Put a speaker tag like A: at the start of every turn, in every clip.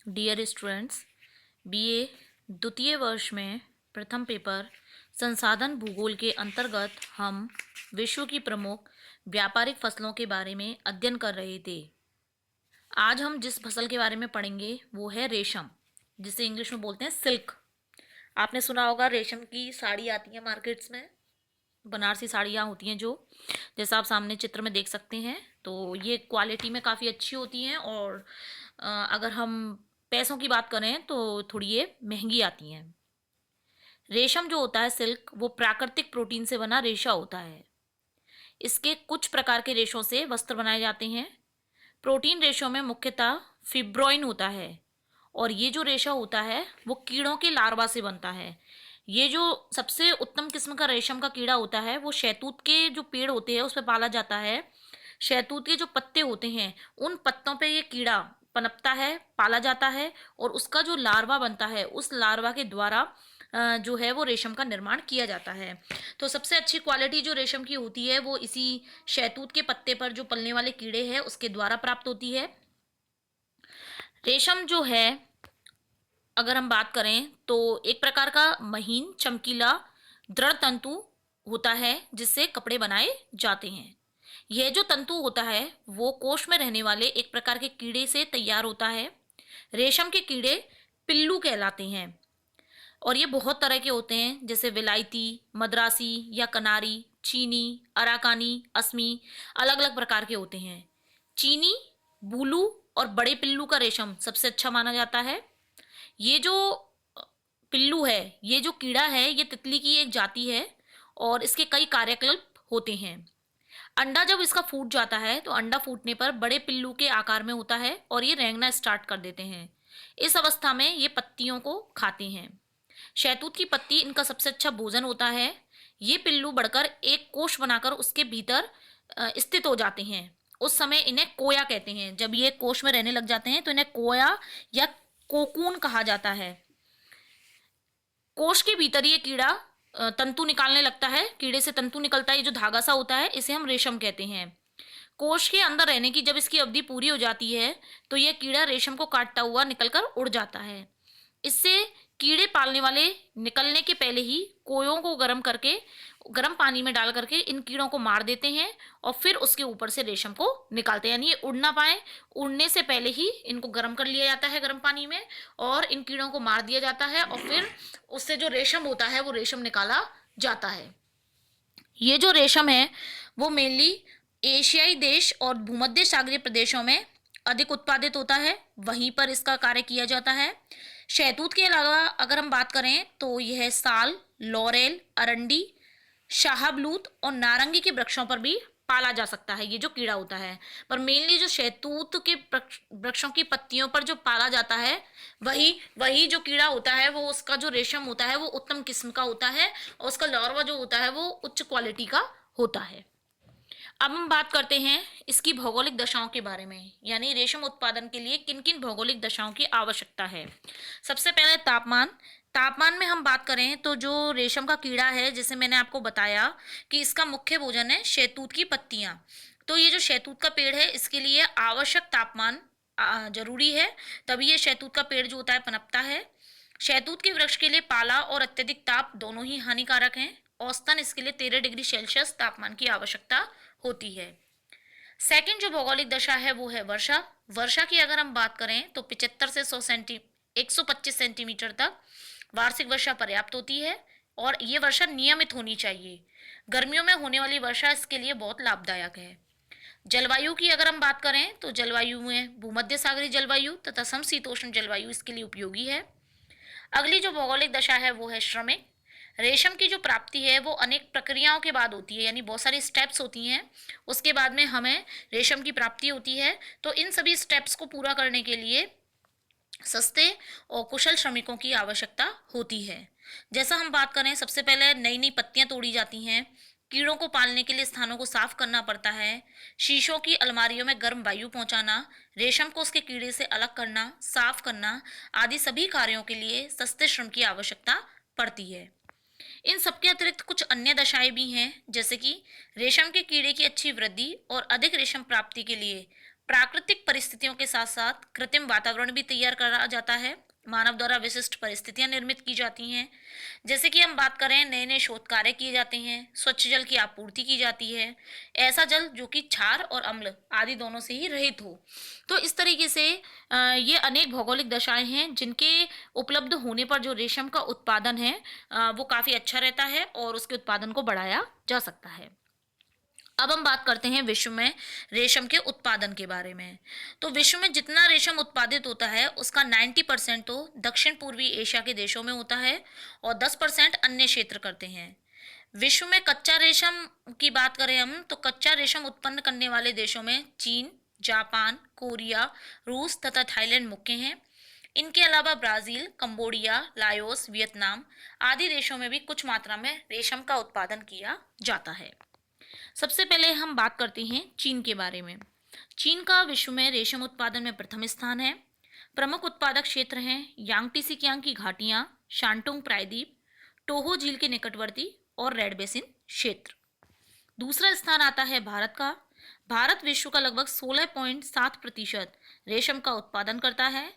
A: Dear students, BA द्वितीय वर्ष में प्रथम पेपर संसाधन भूगोल के अंतर्गत हम विश्व की प्रमुख व्यापारिक फसलों के बारे में अध्ययन कर रहे थे। आज हम जिस फसल के बारे में पढ़ेंगे वो है रेशम, जिसे इंग्लिश में बोलते हैं सिल्क। आपने सुना होगा रेशम की साड़ी आती है मार्केट्स में, बनारसी साड़ियाँ होती हैं जो, जैसा आप सामने चित्र में देख सकते हैं। तो ये क्वालिटी में काफ़ी अच्छी होती हैं और अगर हम पैसों की बात करें तो थोड़ी ये महंगी आती हैं। रेशम जो होता है सिल्क, वो प्राकृतिक प्रोटीन से बना रेशा होता है। इसके कुछ प्रकार के रेशों से वस्त्र बनाए जाते हैं। प्रोटीन रेशों में मुख्यतः फिब्रोइन होता है और ये जो रेशा होता है वो कीड़ों के लार्वा से बनता है। ये जो सबसे उत्तम किस्म का रेशम का कीड़ा होता है वो शहतूत के जो पेड़ होते हैं उस पर पाला जाता है। शहतूत के जो पत्ते होते हैं उन पत्तों पे ये कीड़ा पनपता है, पाला जाता है और उसका जो लार्वा बनता है उस लार्वा के द्वारा जो है वो रेशम का निर्माण किया जाता है। तो सबसे अच्छी क्वालिटी जो रेशम की होती है वो इसी शहतूत के पत्ते पर जो पलने वाले कीड़े हैं उसके द्वारा प्राप्त होती है। रेशम जो है, अगर हम बात करें तो एक प्रकार का महीन चमकीला दृढ़ तंतु होता है जिससे कपड़े बनाए जाते हैं। यह जो तंतु होता है वो कोश में रहने वाले एक प्रकार के कीड़े से तैयार होता है। रेशम के कीड़े पिल्लू कहलाते हैं और ये बहुत तरह के होते हैं, जैसे विलायती, मद्रासी या कनारी, चीनी, अराकानी, असमी, अलग अलग प्रकार के होते हैं। चीनी, बूलू और बड़े पिल्लू का रेशम सबसे अच्छा माना जाता है। ये जो पिल्लू है, ये जो कीड़ा है, ये तितली की एक जाति है और इसके कई कार्यकल्प होते हैं। अंडा जब इसका फूट जाता है तो अंडा फूटने पर बड़े पिल्लू के आकार में होता है और ये रेंगना स्टार्ट कर देते हैं। इस अवस्था में ये पत्तियों को खाते हैं। शहतूत की पत्ती इनका सबसे अच्छा भोजन होता है। ये पिल्लू बढ़कर एक कोश बनाकर उसके भीतर स्थित हो जाते हैं। उस समय इन्हें कोया कहते हैं। जब ये कोश में रहने लग जाते हैं तो इन्हें कोया या कोकून कहा जाता है। कोश के भीतर ये कीड़ा तंतु निकालने लगता है। कीड़े से तंतु निकलता है, ये जो धागा सा होता है इसे हम रेशम कहते हैं। कोश के अंदर रहने की जब इसकी अवधि पूरी हो जाती है तो यह कीड़ा रेशम को काटता हुआ निकलकर उड़ जाता है। इससे कीड़े पालने वाले निकलने के पहले ही कोयों को गर्म पानी में डाल करके इन कीड़ों को मार देते हैं और फिर उसके ऊपर से रेशम को निकालते हैं। यानी ये उड़ ना पाए, उड़ने से पहले ही इनको गर्म कर लिया जाता है गर्म पानी में और इन कीड़ों को मार दिया जाता है और फिर उससे जो रेशम होता है वो रेशम निकाला जाता है। ये जो रेशम है वो मेनली एशियाई देश और भूमध्य सागरीय प्रदेशों में अधिक उत्पादित होता है, वहीं पर इसका कार्य किया जाता है। शहतूत के अलावा अगर हम बात करें तो यह साल, लॉरेल, अरंडी, शाहबलूत और नारंगी के वृक्षों पर भी पाला जा सकता है, ये जो कीड़ा होता है। पर मेनली जो शहतूत के वृक्षों की पत्तियों पर जो पाला जाता है वही वही जो कीड़ा होता है वो, उसका जो रेशम होता है वो उत्तम किस्म का होता है और उसका लार्वा जो होता है वो उच्च क्वालिटी का होता है। अब हम बात करते हैं इसकी भौगोलिक दशाओं के बारे में, यानी रेशम उत्पादन के लिए किन किन भौगोलिक दशाओं की आवश्यकता है। सबसे पहले तापमान। तापमान में हम बात करें तो जो रेशम का कीड़ा है, जैसे मैंने आपको बताया कि इसका मुख्य भोजन है शहतूत की पत्तियां, तो ये जो शहतूत का पेड़ है इसके लिए आवश्यक तापमान जरूरी है, तभी ये शहतूत का पेड़ जो होता है पनपता है। शहतूत के वृक्ष के लिए पाला और अत्यधिक ताप दोनों ही हानिकारक हैं। औसतन इसके लिए 13 डिग्री सेल्सियस तापमान की आवश्यकता होती है। सेकंड जो भौगोलिक दशा है वो है वर्षा। वर्षा की अगर हम बात करें तो 75 से 125 सेंटीमीटर तक वार्षिक वर्षा पर्याप्त होती है और ये वर्षा नियमित होनी चाहिए। गर्मियों में होने वाली वर्षा इसके लिए बहुत लाभदायक है। जलवायु की अगर हम बात करें तो जलवायु में भूमध्य सागरीय जलवायु तथा समशीतोष्ण जलवायु इसके लिए उपयोगी है। अगली जो भौगोलिक दशा है वो है श्रमिक। रेशम की जो प्राप्ति है वो अनेक प्रक्रियाओं के बाद होती है, यानी बहुत सारी स्टेप्स होती हैं, उसके बाद में हमें रेशम की प्राप्ति होती है। तो इन सभी स्टेप्स को पूरा करने के लिए सस्ते और कुशल श्रमिकों की आवश्यकता होती है। जैसा हम बात करें, सबसे पहले नई नई पत्तियां तोड़ी जाती हैं, कीड़ों को पालने के लिए स्थानों को साफ करना पड़ता है, शीशों की अलमारियों में गर्म वायु पहुंचाना, रेशम को उसके कीड़े से अलग करना, साफ करना आदि सभी कार्यों के लिए सस्ते श्रम की आवश्यकता पड़ती है। इन सबके अतिरिक्त कुछ अन्य दशाएं भी हैं, जैसे कि रेशम के कीड़े की अच्छी वृद्धि और अधिक रेशम प्राप्ति के लिए प्राकृतिक परिस्थितियों के साथ साथ कृत्रिम वातावरण भी तैयार करा जाता है। मानव द्वारा विशिष्ट परिस्थितियां निर्मित की जाती हैं। जैसे कि हम बात करें, नए नए शोध कार्य किए जाते हैं, स्वच्छ जल की आपूर्ति की जाती है, ऐसा जल जो कि क्षार और अम्ल आदि दोनों से ही रहित हो। तो इस तरीके से ये अनेक भौगोलिक दशाएं हैं जिनके उपलब्ध होने पर जो रेशम का उत्पादन है वो काफ़ी अच्छा रहता है और उसके उत्पादन को बढ़ाया जा सकता है। अब हम बात करते हैं विश्व में रेशम के उत्पादन के बारे में। तो विश्व में जितना रेशम उत्पादित होता है उसका 90% तो दक्षिण पूर्वी एशिया के देशों में होता है और 10% अन्य क्षेत्र करते हैं। विश्व में कच्चा रेशम की बात करें हम, तो कच्चा रेशम उत्पन्न करने वाले देशों में चीन, जापान, कोरिया, रूस तथा थाईलैंड मुख्य हैं। इनके अलावा ब्राज़ील, कंबोडिया, लाओस, वियतनाम आदि देशों में भी कुछ मात्रा में रेशम का उत्पादन किया जाता है। सबसे पहले हम बात करते हैं चीन के बारे में। चीन का विश्व में रेशम उत्पादन में प्रथम स्थान है। प्रमुख उत्पादक क्षेत्र हैं यांगटी सिकियांग की घाटियां, शांटुंग प्रायद्वीप, टोहो झील के निकटवर्ती और रेड बेसिन क्षेत्र। दूसरा स्थान आता है भारत का। भारत विश्व का लगभग 16.7% रेशम का उत्पादन करता है।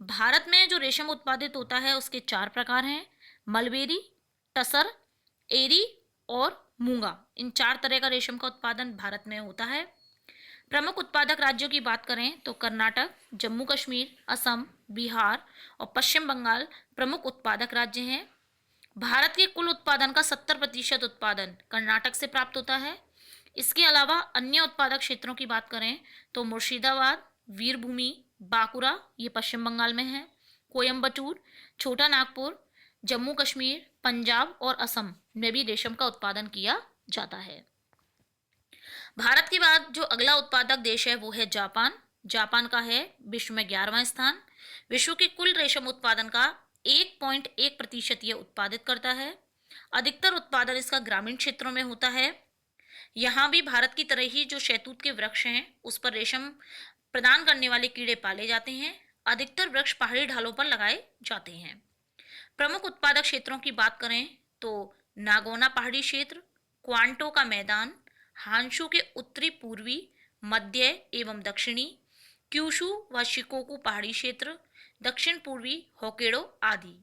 A: भारत में जो रेशम उत्पादित होता है उसके 4 प्रकार हैं: मलबेरी, टसर, एरी और मूंगा। इन 4 तरह का रेशम का उत्पादन भारत में होता है। प्रमुख उत्पादक राज्यों की बात करें तो कर्नाटक, जम्मू कश्मीर, असम, बिहार और पश्चिम बंगाल प्रमुख उत्पादक राज्य हैं। भारत के कुल उत्पादन का 70% उत्पादन कर्नाटक से प्राप्त होता है। इसके अलावा अन्य उत्पादक क्षेत्रों की बात करें तो मुर्शिदाबाद, वीरभूमि, बांकुरा ये पश्चिम बंगाल में है, कोयम्बटूर, छोटा नागपुर, जम्मू कश्मीर, पंजाब और असम में भी रेशम का उत्पादन किया जाता है। भारत के बाद जो अगला उत्पादक देश है वो है जापान। जापान का है विश्व में 11वां स्थान। विश्व के कुल रेशम उत्पादन का 1.1% ये उत्पादित करता है। अधिकतर उत्पादन इसका ग्रामीण क्षेत्रों में होता है। यहाँ भी भारत की तरह ही जो शहतूत के वृक्ष हैं उस पर रेशम प्रदान करने वाले कीड़े पाले जाते हैं। अधिकतर वृक्ष पहाड़ी ढालों पर लगाए जाते हैं। प्रमुख उत्पादक क्षेत्रों की बात करें तो नागोना पहाड़ी क्षेत्र, क्वांटो का मैदान, हांशु के उत्तरी पूर्वी, मध्य एवं दक्षिणी, क्यूशू व शिकोकू पहाड़ी क्षेत्र, दक्षिण पूर्वी होक्काइडो आदि।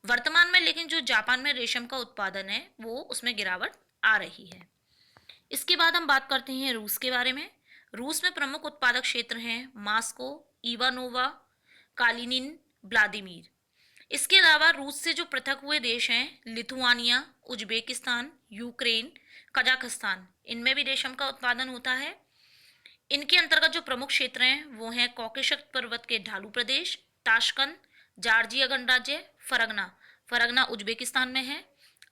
A: वर्तमान में लेकिन जो जापान में रेशम का उत्पादन है वो उसमें गिरावट आ रही है। इसके बाद हम बात करते हैं रूस के बारे में। रूस में प्रमुख उत्पादक क्षेत्र हैं मास्को, इवानोवा, कालिनिन, व्लादिमीर। इसके अलावा रूस से जो पृथक हुए देश हैं लिथुआनिया, उज्बेकिस्तान, यूक्रेन, कजाकिस्तान, इनमें भी रेशम का उत्पादन होता है। इनके अंतर्गत जो प्रमुख क्षेत्र हैं वो हैं कॉकेशस पर्वत के ढालू प्रदेश, ताशकंद, जॉर्जिया गणराज्य, फरगना, फरगना उज्बेकिस्तान में है,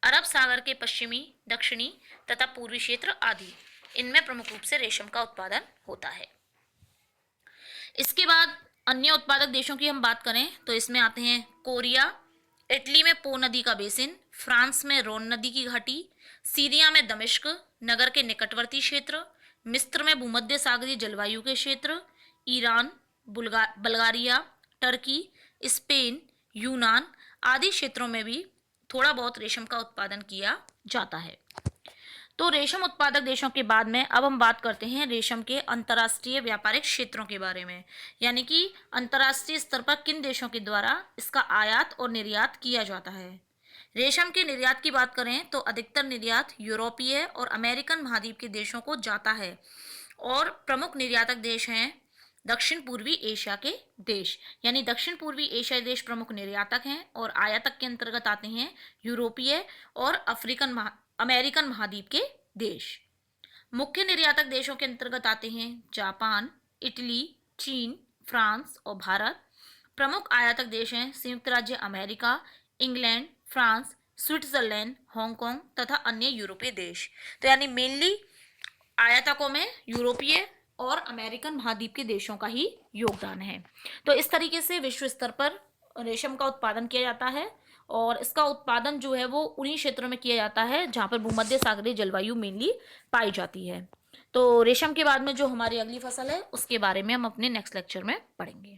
A: अरब सागर के पश्चिमी, दक्षिणी तथा पूर्वी क्षेत्र आदि। इनमें प्रमुख रूप से रेशम का उत्पादन होता है। इसके बाद अन्य उत्पादक देशों की हम बात करें तो इसमें आते हैं कोरिया, इटली में पो नदी का बेसिन, फ्रांस में रोन नदी की घाटी, सीरिया में दमिश्क नगर के निकटवर्ती क्षेत्र, मिस्र में भूमध्य सागरीय जलवायु के क्षेत्र, ईरान, बल्गारिया, टर्की, स्पेन, यूनान आदि क्षेत्रों में भी थोड़ा बहुत रेशम का उत्पादन किया जाता है। तो रेशम उत्पादक देशों के बाद में अब हम बात करते हैं रेशम के अंतर्राष्ट्रीय व्यापारिक क्षेत्रों के बारे में, यानी कि अंतर्राष्ट्रीय स्तर पर किन देशों के द्वारा इसका आयात और निर्यात किया जाता है। रेशम के निर्यात की बात करें तो अधिकतर निर्यात यूरोपीय और अमेरिकन महाद्वीप के देशों को जाता है और प्रमुख निर्यातक देश हैं दक्षिण पूर्वी एशिया के देश, यानी दक्षिण पूर्वी एशियाई देश प्रमुख निर्यातक हैं और आयातक के अंतर्गत आते हैं यूरोपीय और अमेरिकन महाद्वीप के देश। मुख्य निर्यातक देशों के अंतर्गत आते हैं जापान, इटली, चीन, फ्रांस और भारत। प्रमुख आयातक देश हैं संयुक्त राज्य America, England, France, Switzerland, Hong Kong तथा अन्य यूरोपीय देश। तो यानी मेनली आयातकों में यूरोपीय और अमेरिकन महाद्वीप के देशों का ही योगदान है। तो इस तरीके से विश्व स्तर पर रेशम का उत्पादन किया जाता है और इसका उत्पादन जो है वो उन्हीं क्षेत्रों में किया जाता है जहाँ पर भूमध्य सागरीय जलवायु मेनली पाई जाती है। तो रेशम के बाद में जो हमारी अगली फसल है उसके बारे में हम अपने नेक्स्ट लेक्चर में पढ़ेंगे।